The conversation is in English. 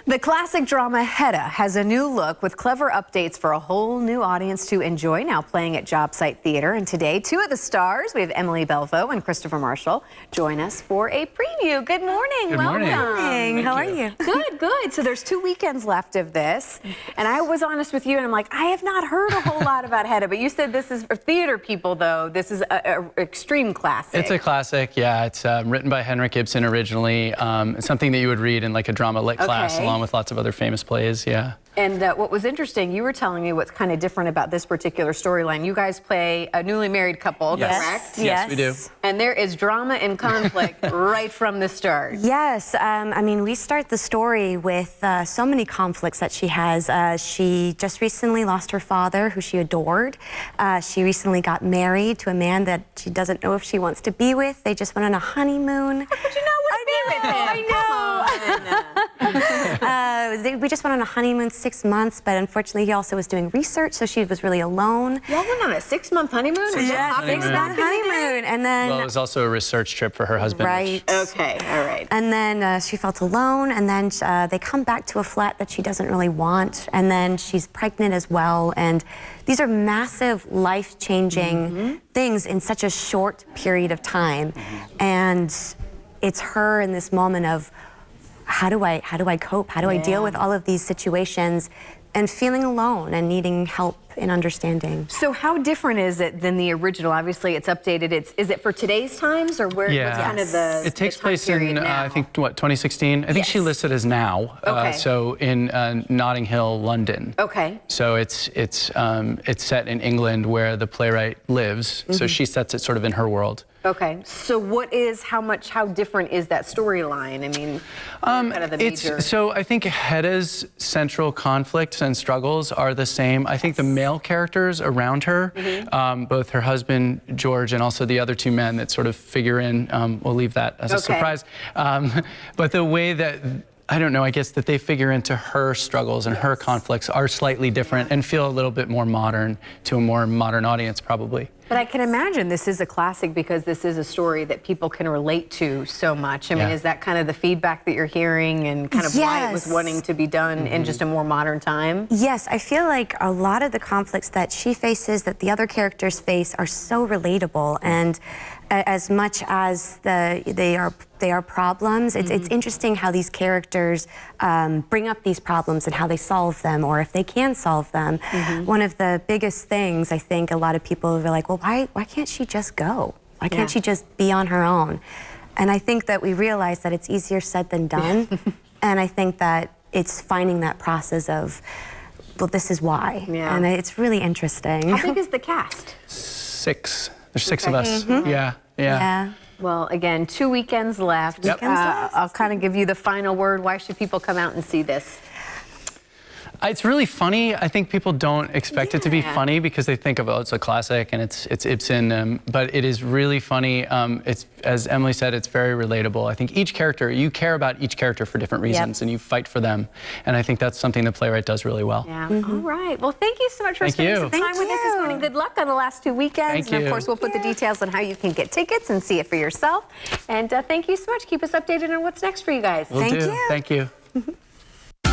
The classic drama Hedda has a new look with clever updates for a whole new audience to enjoy, now playing at Job Site Theater. And today, two of the stars, we have Emily Belvo and Christopher Marshall, join us for a preview. Good morning. Good morning. Welcome. How are you? Good, good. So there's 2 weekends left of this. And I was honest with you, and I'm like, I have not heard a whole lot about Hedda, but you said this is for theater people, though. This is an extreme classic. It's a classic, yeah. It's written by Henrik Ibsen originally. It's something that you would read in like a drama lit class, along with lots of other famous plays, yeah. And what was interesting, you were telling me what's kind of different about this particular storyline. You guys play a newly married couple, correct? Yes, we do. And there is drama and conflict right from the start. Yes, I mean, we start the story with so many conflicts that she has. She just recently lost her father, who she adored. She recently got married to a man that she doesn't know if she wants to be with. They just went on a honeymoon. How could you not want to be with him? I know. We just went on a honeymoon, 6 months, but unfortunately he also was doing research, so she was really alone. Y'all went on a 6-month honeymoon? Yeah, 6-month honeymoon. And then, well, it was also a research trip for her husband. Right. Okay, all right. And then she felt alone, and then they come back to a flat that she doesn't really want, and then she's pregnant as well, and these are massive, life-changing things in such a short period of time. And it's her in this moment of, how do I cope? How do I deal with all of these situations and feeling alone and needing help and understanding? So how different is it than the original? Obviously, it's updated. Is it for today's times, or what's kind of the It takes the place in, I think, what, 2016? I think she listed as now. Okay. So in Notting Hill, London. Okay. So it's set in England where the playwright lives. So she sets it sort of in her world. Okay, so how different is that storyline? I mean, kind of the major... So I think Hedda's central conflicts and struggles are the same. I think the male characters around her, both her husband, George, and also the other 2 men that sort of figure in, we'll leave that as a surprise. But the way that, I don't know, I guess that they figure into her struggles and her conflicts are slightly different and feel a little bit more modern to a more modern audience, probably. But I can imagine this is a classic because this is a story that people can relate to so much. I mean, is that kind of the feedback that you're hearing, and kind of why it was wanting to be done in just a more modern time? Yes, I feel like a lot of the conflicts that she faces, that the other characters face, are so relatable, and as much as they are problems, it's interesting how these characters bring up these problems and how they solve them, or if they can solve them. One of the biggest things, I think, a lot of people are like, well, why can't she just go? Why can't she just be on her own? And I think that we realize that it's easier said than done. And I think that it's finding that process of, well, this is why. And it's really interesting. How big is the cast? 6. There's 6 of us. Yeah. Well, again, 2 weekends left. I'll kind of give you the final word. Why should people come out and see this? It's really funny. I think people don't expect it to be funny because they think of, oh, it's a classic and it's Ibsen, but it is really funny. It's, as Emily said, it's very relatable. I think each character, you care about each character for different reasons and you fight for them. And I think that's something the playwright does really well. All right. Well, thank you so much for spending some time with us this morning. Good luck on the last 2 weekends. And of course, we'll put the details on how you can get tickets and see it for yourself. And thank you so much. Keep us updated on what's next for you guys. Thank you.